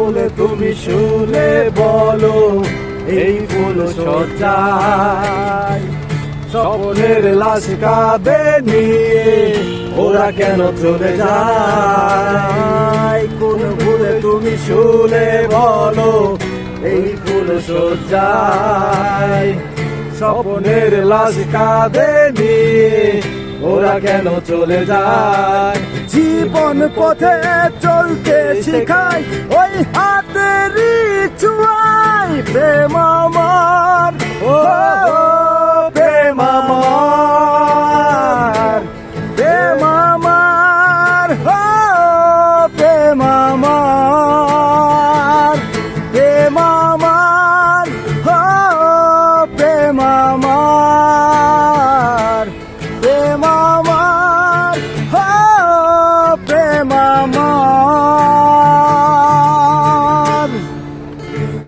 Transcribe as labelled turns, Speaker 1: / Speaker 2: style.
Speaker 1: ভুলে তুমি শুনে বলো এই ফুল সজ্জায় স্বপ্নের লাশ কাঁধে নিয়ে ওরা কেন চলে যায়? কোন ভুলে তুমি শুনে বলো এই ফুল সজ্জায় স্বপ্নের লাশ কাঁধে নিয়ে ওরা কেন চলে যায়? জীবন পথে চলতে শেখায় ওই